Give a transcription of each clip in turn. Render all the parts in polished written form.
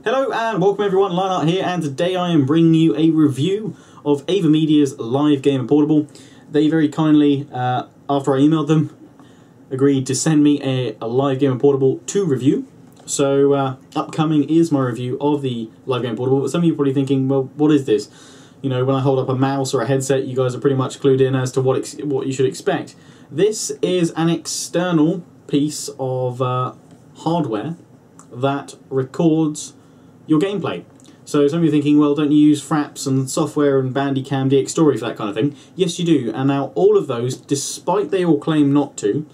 Hello and welcome everyone, Lionheart here, and today I am bringing you a review of Avermedia's Live Gamer Portable. They very kindly, after I emailed them, agreed to send me a Live Gamer Portable to review. So upcoming is my review of the Live Gamer Portable, but some of you are probably thinking, well, what is this? You know, when I hold up a mouse or a headset, you guys are pretty much clued in as to what you should expect. This is an external piece of hardware that records your gameplay. So some of you are thinking, well, don't you use Fraps and software and Bandicam, DX Story for that kind of thing? Yes, you do. And now all of those, despite they all claim not to,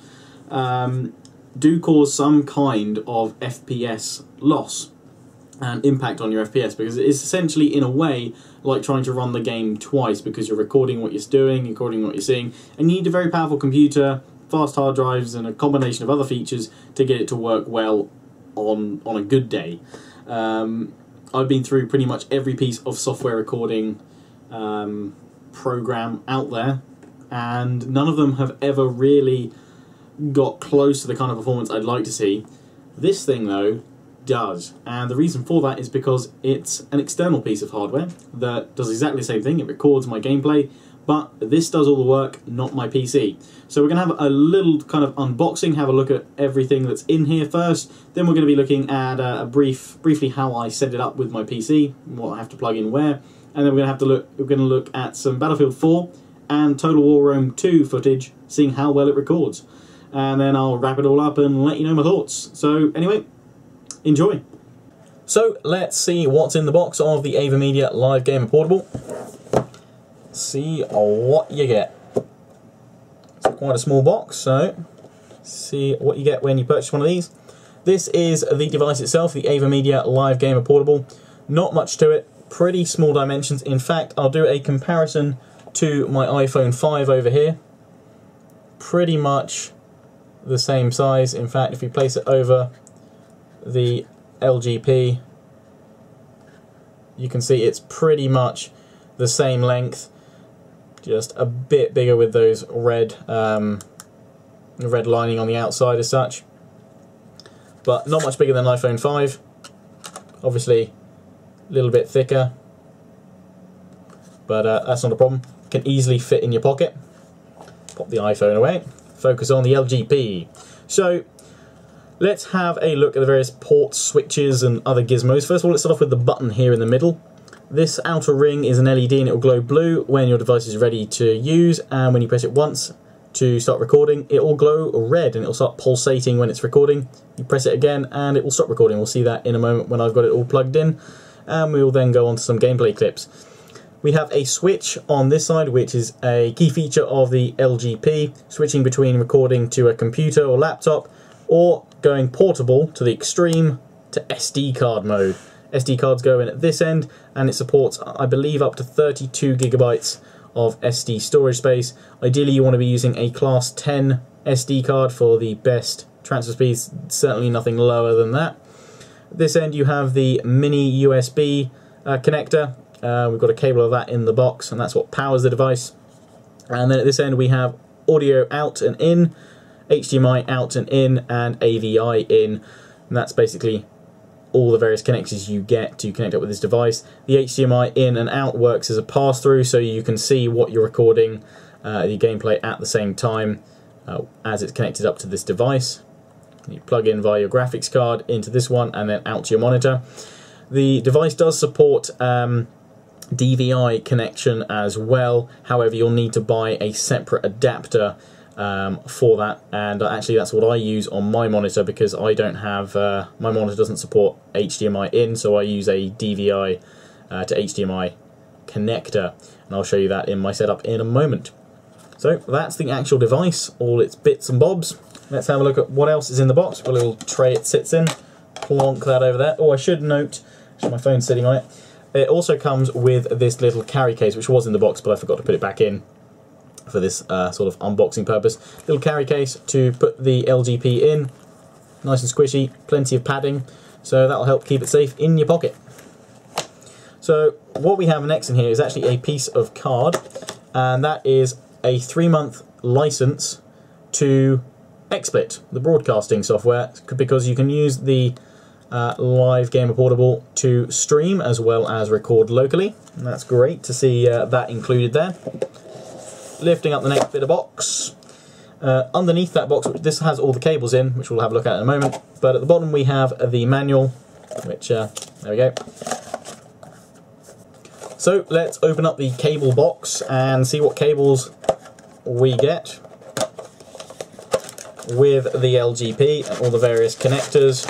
do cause some kind of FPS loss and impact on your FPS, because it is essentially, in a way, like trying to run the game twice, because you're recording what you're doing, recording what you're seeing, and you need a very powerful computer, fast hard drives, and a combination of other features to get it to work well on a good day. I've been through pretty much every piece of software recording program out there, and none of them have ever really got close to the kind of performance I'd like to see. This thing, though, does, and the reason for that is because it's an external piece of hardware that does exactly the same thing. It records my gameplay, but this does all the work, not my PC. So we're going to have a little kind of unboxing, have a look at everything that's in here first, then we're going to be looking at briefly how I set it up with my PC, what I have to plug in where, and then we're going to look at some Battlefield 4 and Total War Rome 2 footage, seeing how well it records. And then I'll wrap it all up and let you know my thoughts. So anyway, enjoy. So let's see what's in the box of the Avermedia Live Gamer Portable. See what you get. It's quite a small box, so see what you get when you purchase one of these. This is the device itself, the Avermedia Live Gamer Portable. Not much to it, pretty small dimensions. In fact, I'll do a comparison to my iPhone 5 over here. Pretty much the same size. In fact, if you place it over the LGP, you can see it's pretty much the same length, just a bit bigger with those red lining on the outside as such, but not much bigger than an iPhone 5. Obviously a little bit thicker, but that's not a problem. Can easily fit in your pocket. Pop the iPhone away, focus on the LGP. So let's have a look at the various ports, switches and other gizmos. First of all, let's start off with the button here in the middle. This outer ring is an LED and it will glow blue when your device is ready to use, and when you press it once to start recording, it will glow red and it will start pulsating when it's recording. You press it again and it will stop recording. We'll see that in a moment when I've got it all plugged in, and we will then go on to some gameplay clips. We have a switch on this side, which is a key feature of the LGP, switching between recording to a computer or laptop, or going portable to the extreme to SD card mode. SD cards go in at this end, and it supports, I believe, up to 32 gigabytes of SD storage space. Ideally, you want to be using a Class 10 SD card for the best transfer speeds, certainly nothing lower than that. At this end, you have the mini USB connector. We've got a cable of that in the box, and that's what powers the device. And then at this end, we have audio out and in, HDMI out and in, and AVI in, and that's basically all the various connectors you get to connect up with this device. The HDMI in and out works as a pass-through, so you can see what you're recording, the gameplay at the same time as it's connected up to this device. You plug in via your graphics card into this one and then out to your monitor. The device does support DVI connection as well, however you'll need to buy a separate adapter for that, and actually that's what I use on my monitor, because I don't have my monitor doesn't support HDMI in, so I use a DVI to HDMI connector, and I'll show you that in my setup in a moment. So that's the actual device, all its bits and bobs. Let's have a look at what else is in the box. Got a little tray it sits in, plonk that over there. Oh, I should note, actually my phone's sitting on it, it also comes with this little carry case, which was in the box but I forgot to put it back in for this sort of unboxing purpose. Little carry case to put the LGP in, nice and squishy, plenty of padding, so that'll help keep it safe in your pocket. So what we have next in here is actually a piece of card, and that is a 3-month license to XSplit, the broadcasting software, because you can use the live gamer portable to stream as well as record locally. And that's great to see that included there. Lifting up the next bit of box. Underneath that box, this has all the cables in, which we'll have a look at in a moment. But at the bottom we have the manual, which, there we go. So let's open up the cable box and see what cables we get with the LGP and all the various connectors.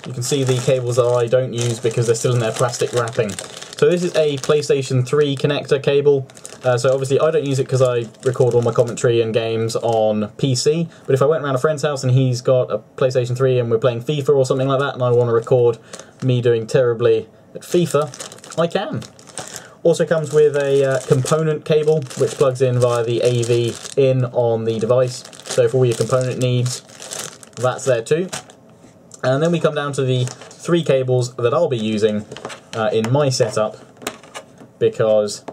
You can see the cables that I don't use because they're still in their plastic wrapping. So this is a PlayStation 3 connector cable. So obviously I don't use it because I record all my commentary and games on PC, but if I went around a friend's house and he's got a PlayStation 3 and we're playing FIFA or something like that and I want to record me doing terribly at FIFA, I can. Also comes with a component cable which plugs in via the AV in on the device, so for all your component needs, that's there too. And then we come down to the 3 cables that I'll be using in my setup, because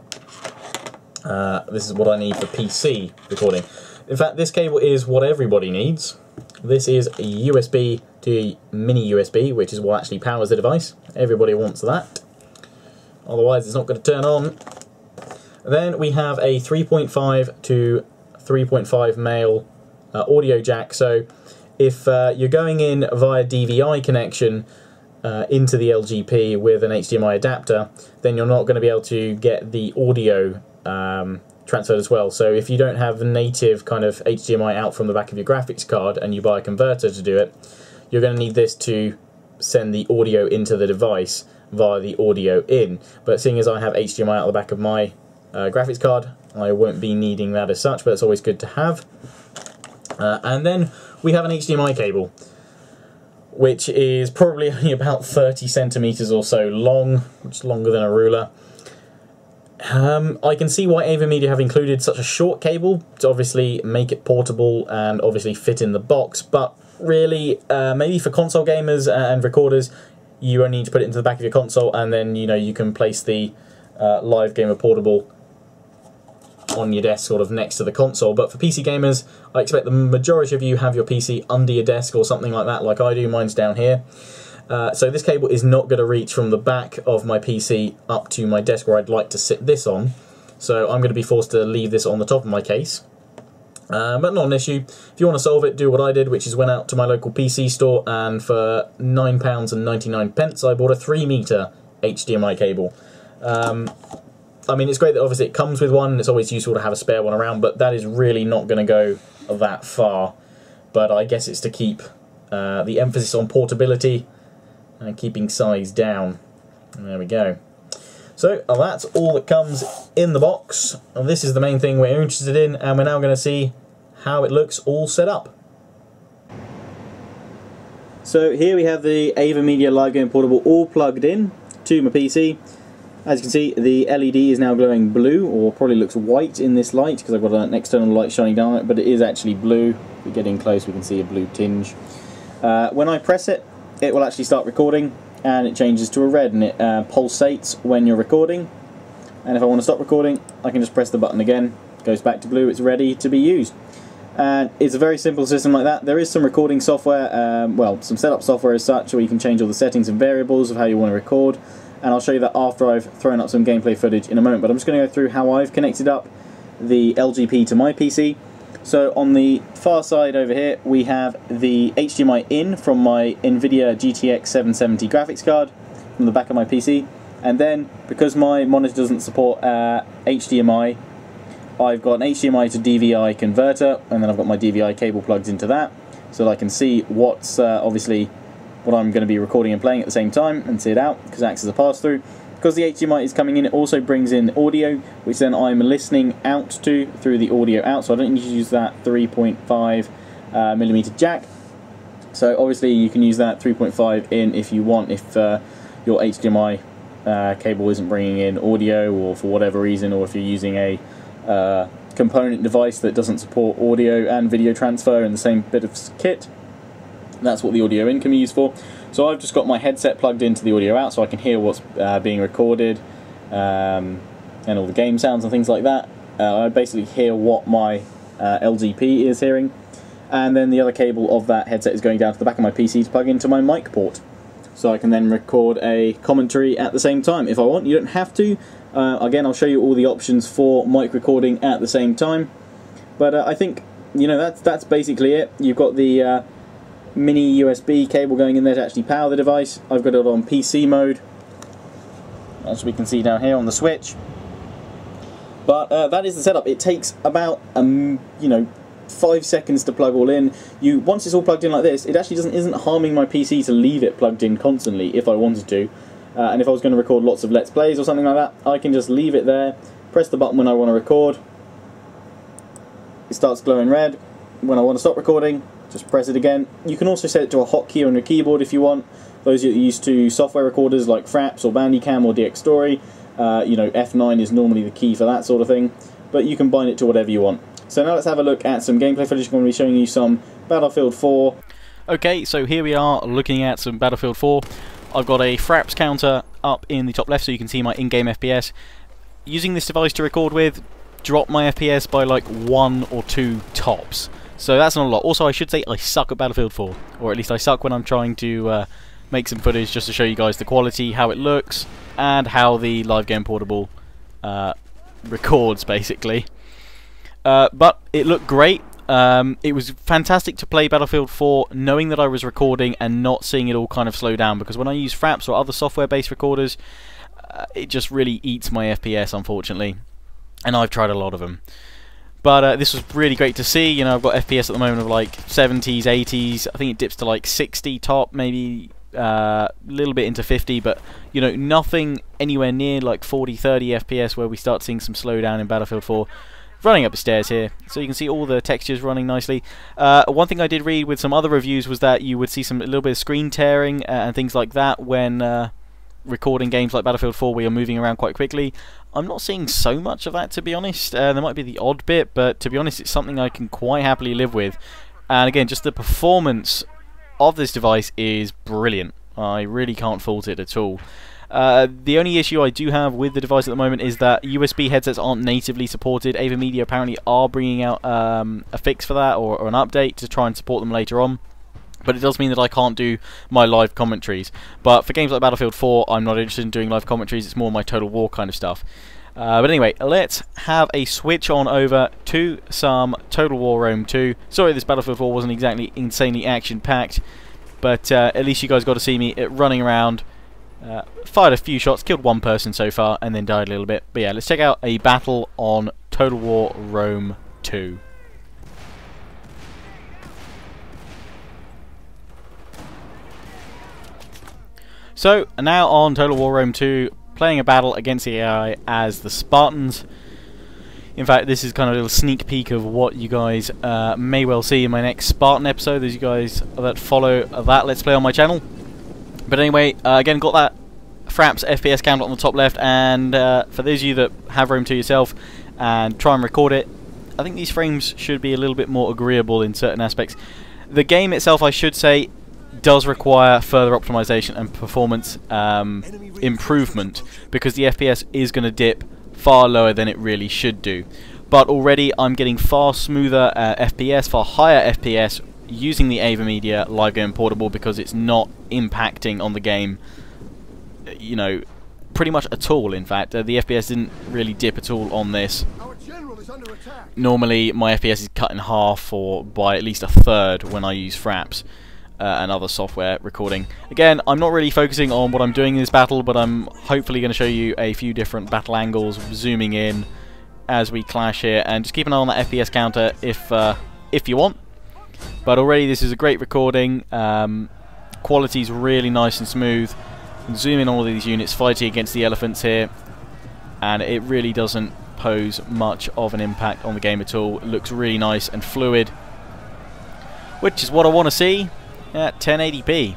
this is what I need for PC recording. In fact, this cable is what everybody needs. This is a USB to mini USB, which is what actually powers the device. Everybody wants that. Otherwise, it's not going to turn on. Then we have a 3.5 to 3.5 male audio jack. So if you're going in via DVI connection into the LGP with an HDMI adapter, then you're not going to be able to get the audio transferred as well. So if you don't have native kind of HDMI out from the back of your graphics card and you buy a converter to do it, you're going to need this to send the audio into the device via the audio in. But seeing as I have HDMI out the back of my graphics card, I won't be needing that as such, but it's always good to have. And then we have an HDMI cable, which is probably only about 30 centimeters or so long, which is longer than a ruler. I can see why Avermedia have included such a short cable to obviously make it portable and obviously fit in the box, but really, maybe for console gamers and recorders, you only need to put it into the back of your console, and then you can place the live gamer portable on your desk, sort of next to the console. But for PC gamers, I expect the majority of you have your PC under your desk or something like that, like I do. Mine's down here. So this cable is not going to reach from the back of my PC up to my desk where I'd like to sit this on. So I'm going to be forced to leave this on the top of my case. But not an issue. If you want to solve it, do what I did, which is went out to my local PC store, and for £9.99 I bought a 3-metre HDMI cable. I mean, it's great that obviously it comes with one, it's always useful to have a spare one around, but that is really not going to go that far. But I guess it's to keep the emphasis on portability and keeping size down. And there we go. So that's all that comes in the box. And this is the main thing we're interested in, and we're now going to see how it looks all set up. So here we have the Avermedia Live Game Portable all plugged in to my PC. As you can see, the LED is now glowing blue, or probably looks white in this light because I've got an external light shining down on it, but it is actually blue. If we get in close, we can see a blue tinge. When I press it, it will actually start recording, and it changes to a red, and it pulsates when you're recording. And if I want to stop recording, I can just press the button again. It goes back to blue. It's ready to be used. And it's a very simple system like that. There is some recording software, well, some setup software as such, where you can change all the settings and variables of how you want to record. And I'll show you that after I've thrown up some gameplay footage in a moment. But I'm just going to go through how I've connected up the LGP to my PC. So on the far side over here, we have the HDMI in from my NVIDIA GTX 770 graphics card from the back of my PC. And then, because my monitor doesn't support HDMI, I've got an HDMI to DVI converter, and then I've got my DVI cable plugged into that, so that I can see what's obviously what I'm going to be recording and playing at the same time, and see it out, because it acts as a pass-through. Because the HDMI is coming in, it also brings in audio, which then I'm listening out to through the audio out, so I don't need to use that 3.5mm jack. So obviously you can use that 3.5 in if you want, if your HDMI cable isn't bringing in audio, or for whatever reason, or if you're using a component device that doesn't support audio and video transfer in the same bit of kit. That's what the audio in can be used for. So I've just got my headset plugged into the audio out, so I can hear what's being recorded, and all the game sounds and things like that. I basically hear what my LGP is hearing, and then the other cable of that headset is going down to the back of my PC to plug into my mic port. So I can then record a commentary at the same time if I want. You don't have to. Again, I'll show you all the options for mic recording at the same time. But I think, you know, that's basically it. You've got the mini USB cable going in there to actually power the device. I've got it on PC mode, as we can see down here on the switch. But that is the setup. It takes about, you know, 5 seconds to plug all in. Once it's all plugged in like this, it actually isn't harming my PC to leave it plugged in constantly if I wanted to. And if I was going to record lots of Let's Plays or something like that, I can just leave it there, press the button when I want to record. It starts glowing red. When I want to stop recording, just press it again. You can also set it to a hotkey on your keyboard if you want. Those that are used to software recorders like Fraps or Bandicam or DX Story, you know, F9 is normally the key for that sort of thing, but you can bind it to whatever you want. So now let's have a look at some gameplay footage. I'm going to be showing you some Battlefield 4. Okay, so here we are looking at some Battlefield 4. I've got a Fraps counter up in the top left so you can see my in-game FPS. Using this device to record with, dropped my FPS by like 1 or 2 tops. So that's not a lot. Also, I should say I suck at Battlefield 4, or at least I suck when I'm trying to make some footage just to show you guys the quality, how it looks, and how the live game portable records, basically. But it looked great. It was fantastic to play Battlefield 4 knowing that I was recording and not seeing it all kind of slow down, because when I use Fraps or other software-based recorders, it just really eats my FPS, unfortunately. And I've tried a lot of them. But this was really great to see. You know, I've got FPS at the moment of like 70s, 80s. I think it dips to like 60 top, maybe a little bit into 50, but you know, nothing anywhere near like 40, 30 FPS where we start seeing some slowdown in Battlefield 4. Running up the stairs here, so you can see all the textures running nicely. One thing I did read with some other reviews was that you would see a little bit of screen tearing and things like that when recording games like Battlefield 4 where you're moving around quite quickly. I'm not seeing so much of that, to be honest. There might be the odd bit, but to be honest, it's something I can quite happily live with. And again, just the performance of this device is brilliant. I really can't fault it at all. The only issue I do have with the device at the moment is that USB headsets aren't natively supported. Avermedia apparently are bringing out a fix for that, or an update to try and support them later on. But it does mean that I can't do my live commentaries. But for games like Battlefield 4, I'm not interested in doing live commentaries. It's more my Total War kind of stuff. But anyway, let's have a switch on over to some Total War Rome 2. Sorry this Battlefield 4 wasn't exactly insanely action-packed, but at least you guys got to see me running around. Fired a few shots, killed one person so far, and then died a little bit. But yeah, let's check out a battle on Total War Rome 2. So, now on Total War Rome 2, playing a battle against the AI as the Spartans. In fact, this is kind of a little sneak peek of what you guys may well see in my next Spartan episode, as you guys that follow that Let's Play on my channel. But anyway, again, got that Fraps FPS counter on the top left, and for those of you that have Rome 2 yourself and try and record it, I think these frames should be a little bit more agreeable in certain aspects. The game itself, I should say, does require further optimization and performance improvement, because the FPS is going to dip far lower than it really should do. But already I'm getting far smoother FPS, far higher FPS using the Avermedia Live Game Portable, because it's not impacting on the game, you know, pretty much at all. In fact, the FPS didn't really dip at all on this. Normally my FPS is cut in half or by at least a third when I use Fraps and other software recording. Again, I'm not really focusing on what I'm doing in this battle, but I'm hopefully going to show you a few different battle angles, zooming in as we clash here, and just keep an eye on that FPS counter if you want. But already this is a great recording. Quality's really nice and smooth. Zoom in on all of these units fighting against the elephants here, and it really doesn't pose much of an impact on the game at all. It looks really nice and fluid, which is what I want to see at 1080p.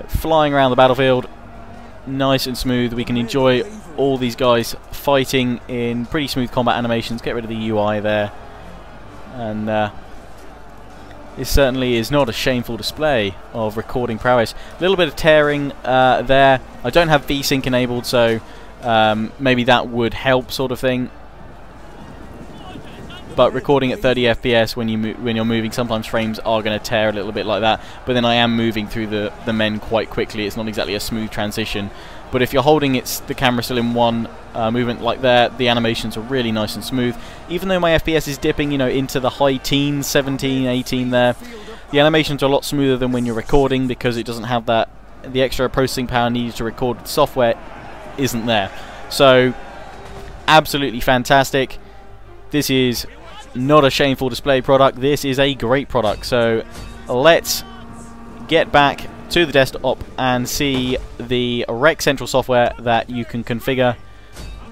Flying around the battlefield, nice and smooth. We can enjoy all these guys fighting in pretty smooth combat animations. Get rid of the UI there, and this certainly is not a shameful display of recording prowess. A little bit of tearing there. I don't have VSync enabled, so maybe that would help, sort of thing. but recording at 30 FPS when you're moving, sometimes frames are going to tear a little bit like that. But then I am moving through the men quite quickly. It's not exactly a smooth transition. But if you're holding the camera still in one movement like that, the animations are really nice and smooth. Even though my FPS is dipping, into the high teens, 17, 18 there, the animations are a lot smoother than when you're recording, because it doesn't have the extra processing power needed to record with software isn't there. So, absolutely fantastic. This is not a shameful display product. This is a great product. So, let's get back to the desktop and see the Rec Central software that you can configure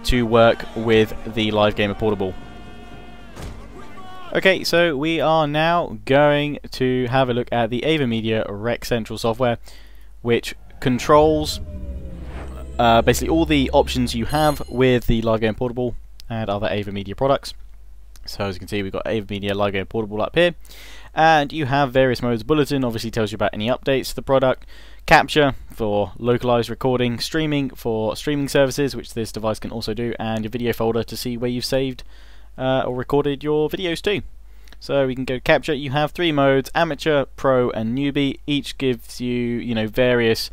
to work with the Live Gamer Portable. Okay, so we are now going to have a look at the Avermedia Rec Central software, which controls basically all the options you have with the Live Gamer Portable and other Avermedia products. So as you can see, we've got Avermedia Live Gamer Portable up here, and you have various modes. Bulletin obviously tells you about any updates to the product, capture for localized recording, streaming for streaming services, which this device can also do, and your video folder to see where you've saved or recorded your videos to. So we can go capture. You have 3 modes: amateur, pro, and newbie. Each gives you, various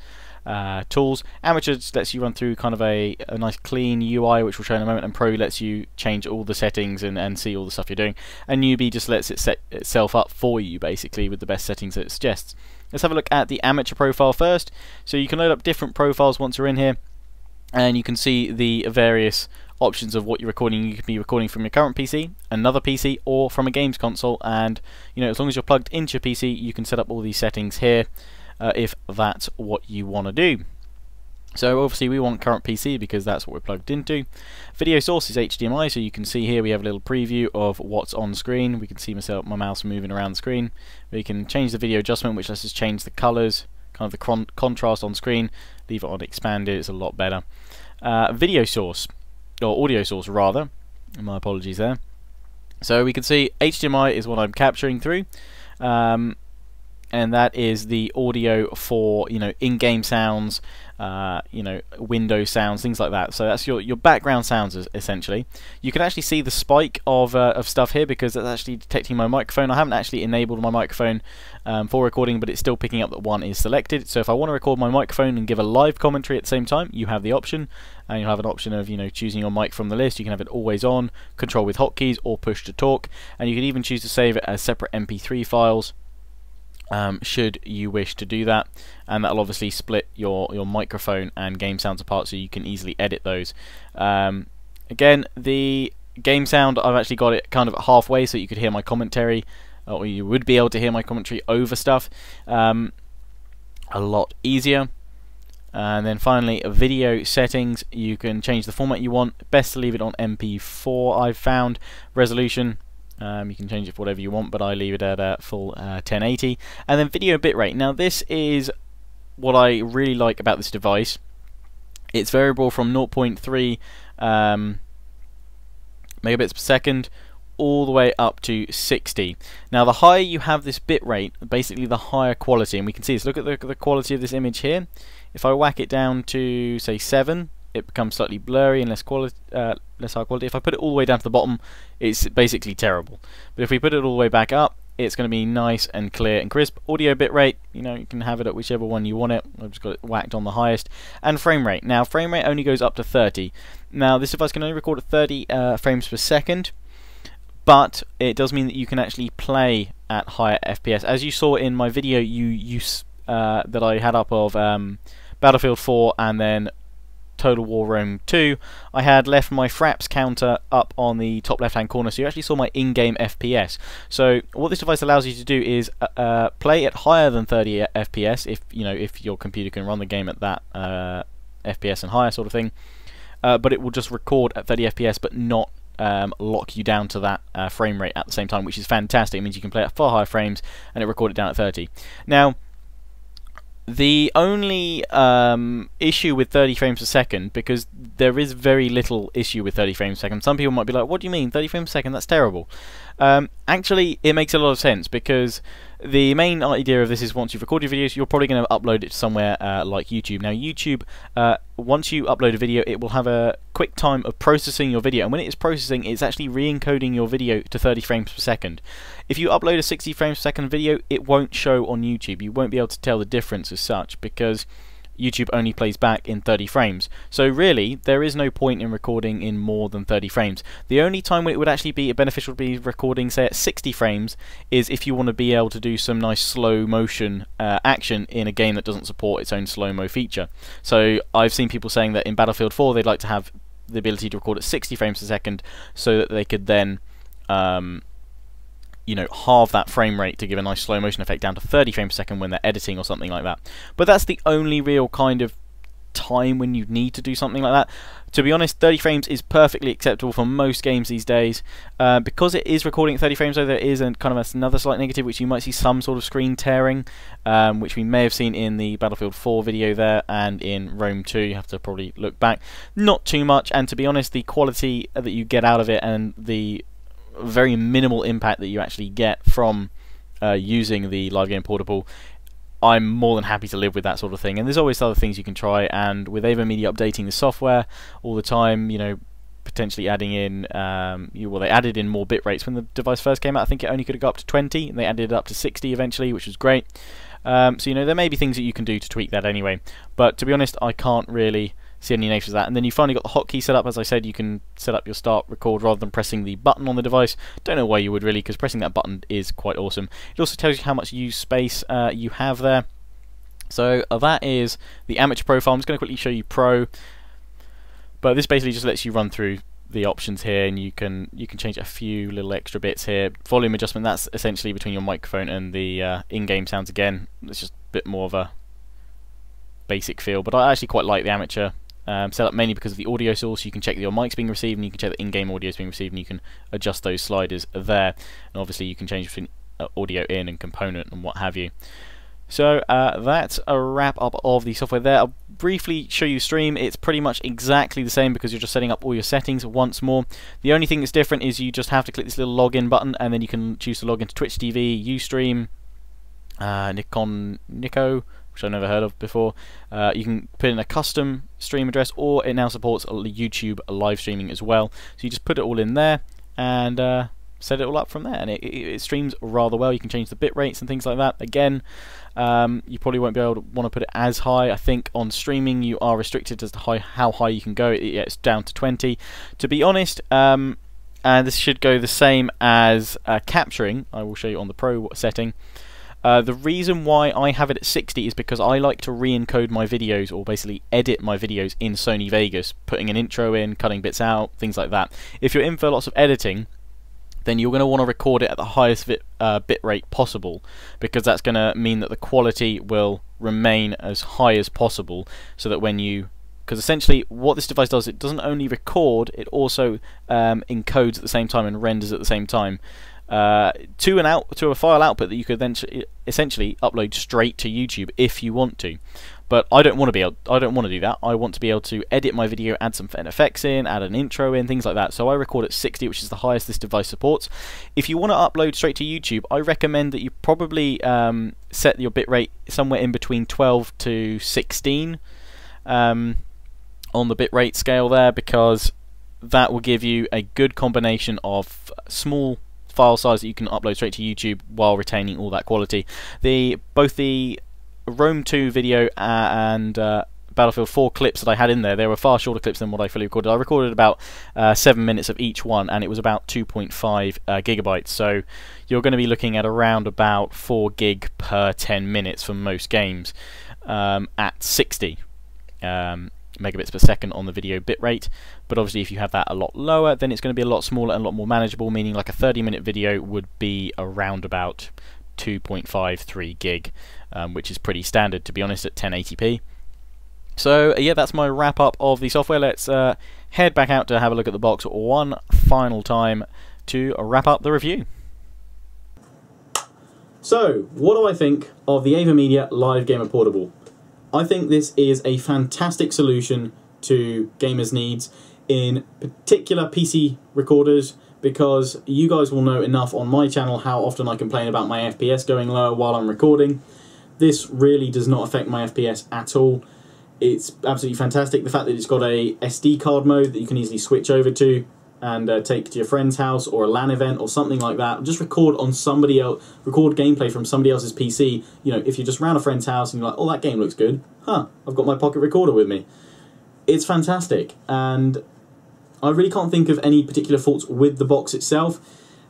tools. Amateur just lets you run through kind of a nice clean UI, which we'll show in a moment, and pro lets you change all the settings and see all the stuff you're doing. And newbie just lets it set itself up for you, basically, with the best settings that it suggests. Let's have a look at the amateur profile first. So you can load up different profiles once you're in here, and you can see the various options of what you're recording. You could be recording from your current PC, another PC, or from a games console, and as long as you're plugged into your PC, you can set up all these settings here if that's what you want to do. So obviously we want current PC because that's what we're plugged into. Video source is HDMI, so you can see here we have a little preview of what's on screen. We can see my mouse moving around the screen. We can change the video adjustment, which lets us change the colours, kind of the contrast on screen. Leave it on expanded, it's a lot better. Video source, or audio source rather, my apologies there. So we can see HDMI is what I'm capturing through, and that is the audio for in-game sounds, window sounds, things like that. So that's your background sounds essentially. You can actually see the spike of stuff here because that's actually detecting my microphone. I haven't actually enabled my microphone for recording, but it's still picking up that one is selected. So if I want to record my microphone and give a live commentary at the same time, you have the option, and you'll have an option of choosing your mic from the list. You can have it always on, control with hotkeys, or push to talk, and you can even choose to save it as separate MP3 files. Should you wish to do that, and that'll obviously split your microphone and game sounds apart, so you can easily edit those. Again, the game sound, I've actually got it kind of halfway, so you could hear my commentary, or you would be able to hear my commentary over stuff a lot easier. And then finally, video settings, you can change the format you want. Best to leave it on MP4, I've found. Resolution, you can change it for whatever you want, but I leave it at full 1080. And then video bitrate. Now this is what I really like about this device. It's variable from 0.3 megabits per second all the way up to 60. Now the higher you have this bitrate, basically the higher quality, and we can see this. Look at the quality of this image here. If I whack it down to say 7, it becomes slightly blurry and less high quality. If I put it all the way down to the bottom, it's basically terrible. But if we put it all the way back up, it's going to be nice and clear and crisp. Audio bitrate, you can have it at whichever one you want it. I've just got it whacked on the highest. And frame rate. Now frame rate only goes up to 30. Now this device can only record at 30 frames per second, but it does mean that you can actually play at higher FPS. As you saw in my video that I had up of Battlefield 4 and then Total War Rome 2, I had left my fraps counter up on the top left hand corner, so you actually saw my in-game FPS. So what this device allows you to do is play at higher than 30 FPS if your computer can run the game at that FPS and higher sort of thing, but it will just record at 30 FPS but not lock you down to that frame rate at the same time, which is fantastic. It means you can play at far higher frames and it record it down at 30. Now the only issue with 30 frames per second, because there is very little issue with 30 frames per second. Some people might be like, what do you mean 30 frames per second, that's terrible. Actually it makes a lot of sense, because The main idea of this is once you've recorded your videos, you're probably going to upload it to somewhere like YouTube. Now YouTube, once you upload a video, it will have a quick time of processing your video, and when it is processing, it's actually re-encoding your video to 30 frames per second. If you upload a 60 frames per second video, it won't show on YouTube. You won't be able to tell the difference as such, because YouTube only plays back in 30 frames. So really, there is no point in recording in more than 30 frames. The only time when it would actually be beneficial to be recording, say, at 60 frames is if you want to be able to do some nice slow motion action in a game that doesn't support its own slow-mo feature. So I've seen people saying that in Battlefield 4 they'd like to have the ability to record at 60 frames per second so that they could then you know, halve that frame rate to give a nice slow motion effect down to 30 frames per second when they're editing or something like that. But that's the only real kind of time when you need to do something like that. To be honest, 30 frames is perfectly acceptable for most games these days. Because it is recording at 30 frames, though, there is another slight negative, which you might see some sort of screen tearing, which we may have seen in the Battlefield 4 video there, and in Rome 2. You have to probably look back. Not too much, and to be honest, the quality that you get out of it and the very minimal impact that you actually get from using the Live Game Portable, I'm more than happy to live with that sort of thing. And there's always other things you can try, and with Avermedia updating the software all the time, you know, potentially adding in well, they added in more bit rates when the device first came out. I think it only could have got up to 20, and they added it up to 60 eventually, which was great. So you know, there may be things that you can do to tweak that anyway, but to be honest, I can't really see any negatives of that. And then you finally got the hotkey set up. As I said, you can set up your start record rather than pressing the button on the device. Don't know why you would really, because pressing that button is quite awesome. It also tells you how much use space you have there. So that is the amateur profile. I'm just going to quickly show you pro, but this basically just lets you run through the options here, and you can change a few little extra bits here. Volume adjustment, that's essentially between your microphone and the in-game sounds. Again, it's just a bit more of a basic feel, but I actually quite like the amateur setup, mainly because of the audio source. You can check that your mic's being received, and you can check that in-game audio is being received, and you can adjust those sliders there. And obviously you can change between audio in and component and what have you. So that's a wrap up of the software there. I'll briefly show you stream. It's pretty much exactly the same because you're just setting up all your settings once more. The only thing that's different is you just have to click this little login button, and then you can choose to log into Twitch TV, Ustream, Nico, which I've never heard of before. You can put in a custom stream address, or it now supports YouTube live streaming as well. So you just put it all in there and set it all up from there, and it streams rather well. You can change the bit rates and things like that. Again, you probably won't be able to want to put it as high. I think on streaming you are restricted as to how high you can go. It's down to 20. To be honest, and this should go the same as capturing. I will show you on the Pro setting. The reason why I have it at 60 is because I like to re-encode my videos, or basically edit my videos in Sony Vegas, putting an intro in, cutting bits out, things like that. If you're in for lots of editing, then you're going to want to record it at the highest bit rate possible, because that's going to mean that the quality will remain as high as possible, so that when you... Because essentially what this device does, it doesn't only record, it also encodes at the same time and renders at the same time. To a file output that you could then essentially upload straight to YouTube if you want to. But I don't want to do that. I want to be able to edit my video, add some effects in, add an intro in, things like that. So I record at 60, which is the highest this device supports. If you want to upload straight to YouTube, I recommend that you probably set your bitrate somewhere in between 12 to 16 on the bitrate scale there, because that will give you a good combination of small file size that you can upload straight to YouTube while retaining all that quality. Both the Rome 2 video and Battlefield 4 clips that I had in there, they were far shorter clips than what I fully recorded. I recorded about 7 minutes of each one, and it was about 2.5 gigabytes. So you're going to be looking at around about 4 gig per 10 minutes for most games at 60 megabits per second on the video bitrate. But obviously if you have that a lot lower, then it's going to be a lot smaller and a lot more manageable, meaning like a 30-minute video would be around about 2.53 gig, which is pretty standard, to be honest, at 1080p. So yeah, that's my wrap up of the software. Let's head back out to have a look at the box one final time to wrap up the review. So what do I think of the Avermedia Live Gamer Portable? I think this is a fantastic solution to gamers' needs, in particular PC recorders, because you guys will know enough on my channel how often I complain about my FPS going lower while I'm recording. This really does not affect my FPS at all. It's absolutely fantastic. The fact that it's got a SD card mode that you can easily switch over to and take to your friend's house or a LAN event or something like that. Just record on somebody else, record gameplay from somebody else's PC. You know, if you're just around a friend's house and you're like, oh, that game looks good. Huh, I've got my pocket recorder with me. It's fantastic, and I really can't think of any particular faults with the box itself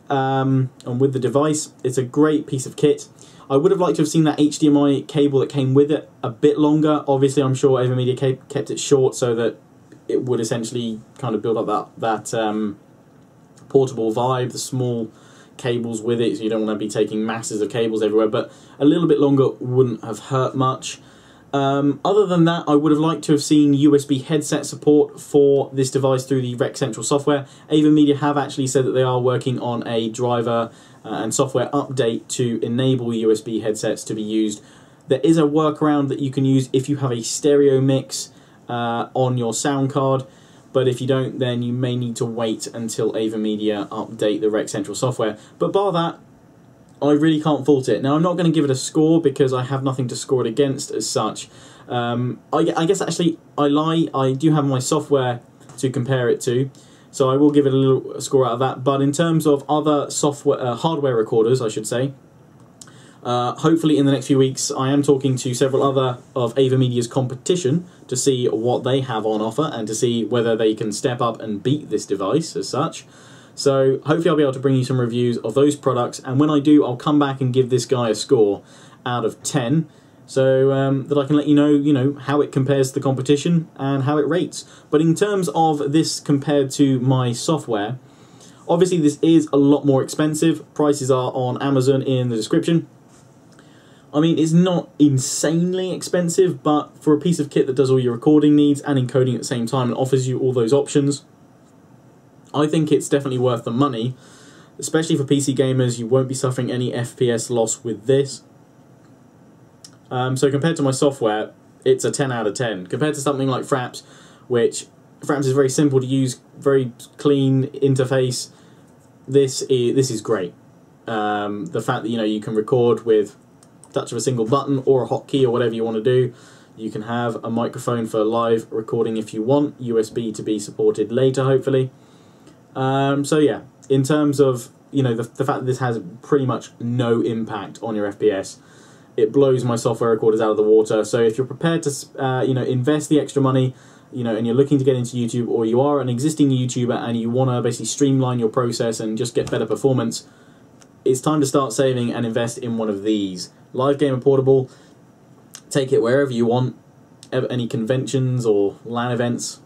and with the device. It's a great piece of kit. I would have liked to have seen that HDMI cable that came with it a bit longer. Obviously, I'm sure Avermedia kept it short so that it would essentially kind of build up that portable vibe, the small cables with it, so you don't want to be taking masses of cables everywhere, but a little bit longer wouldn't have hurt much. Other than that, I would have liked to have seen USB headset support for this device through the Rec Central software. Avermedia have actually said that they are working on a driver and software update to enable USB headsets to be used. There is a workaround that you can use if you have a stereo mix on your sound card, but if you don't, then you may need to wait until Avermedia update the Rec Central software. But bar that, I really can't fault it. Now, I'm not going to give it a score because I have nothing to score it against as such. I guess actually I lie. I do have my software to compare it to, so I will give it a little score out of that. But in terms of other software, hardware recorders, I should say, hopefully in the next few weeks I am talking to several other of Avermedia's competition to see what they have on offer and to see whether they can step up and beat this device as such. So hopefully I'll be able to bring you some reviews of those products, and when I do, I'll come back and give this guy a score out of 10, so that I can let you know, how it compares to the competition and how it rates. But in terms of this compared to my software, obviously this is a lot more expensive. Prices are on Amazon in the description. I mean, it's not insanely expensive, but for a piece of kit that does all your recording needs and encoding at the same time and offers you all those options, I think it's definitely worth the money, especially for PC gamers. You won't be suffering any FPS loss with this. So compared to my software, it's a 10 out of 10. Compared to something like Fraps, which Fraps is very simple to use, very clean interface, this is great. The fact that you can record with touch of a single button or a hotkey or whatever you want to do. You can have a microphone for live recording if you want, USB to be supported later hopefully. So yeah, in terms of the fact that this has pretty much no impact on your FPS, it blows my software recorders out of the water. So if you're prepared to invest the extra money, and you're looking to get into YouTube, or you are an existing YouTuber and you want to basically streamline your process and just get better performance, it's time to start saving and invest in one of these. Live Gamer Portable, take it wherever you want, any conventions or LAN events.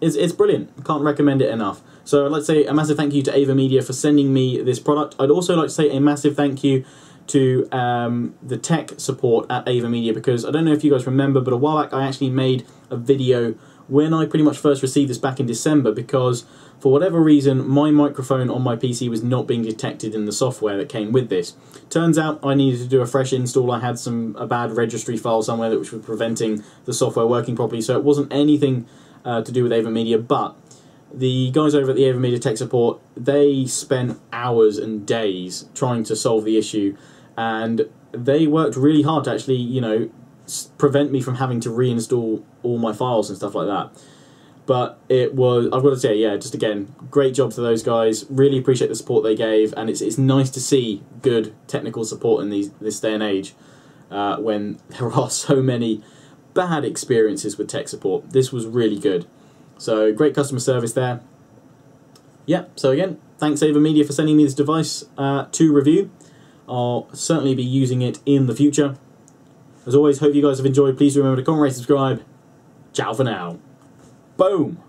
It's brilliant. Can't recommend it enough. So I'd like to say a massive thank you to Avermedia for sending me this product. I'd also like to say a massive thank you to the tech support at Avermedia, because I don't know if you guys remember, but a while back I actually made a video when I pretty much first received this back in December, because for whatever reason my microphone on my PC was not being detected in the software that came with this. Turns out I needed to do a fresh install. I had a bad registry file somewhere which was preventing the software working properly, so it wasn't anything to do with Avermedia, but the guys over at the Avermedia tech support, they spent hours and days trying to solve the issue, and they worked really hard to actually, prevent me from having to reinstall all my files and stuff like that. But it was, I've got to say, yeah, just again, great job to those guys. Really appreciate the support they gave, and it's nice to see good technical support in this day and age when there are so many bad experiences with tech support. This was really good. So great customer service there. Yeah, so again, thanks Avermedia for sending me this device to review. I'll certainly be using it in the future. As always, hope you guys have enjoyed. Please remember to comment, rate, subscribe. Ciao for now. Boom!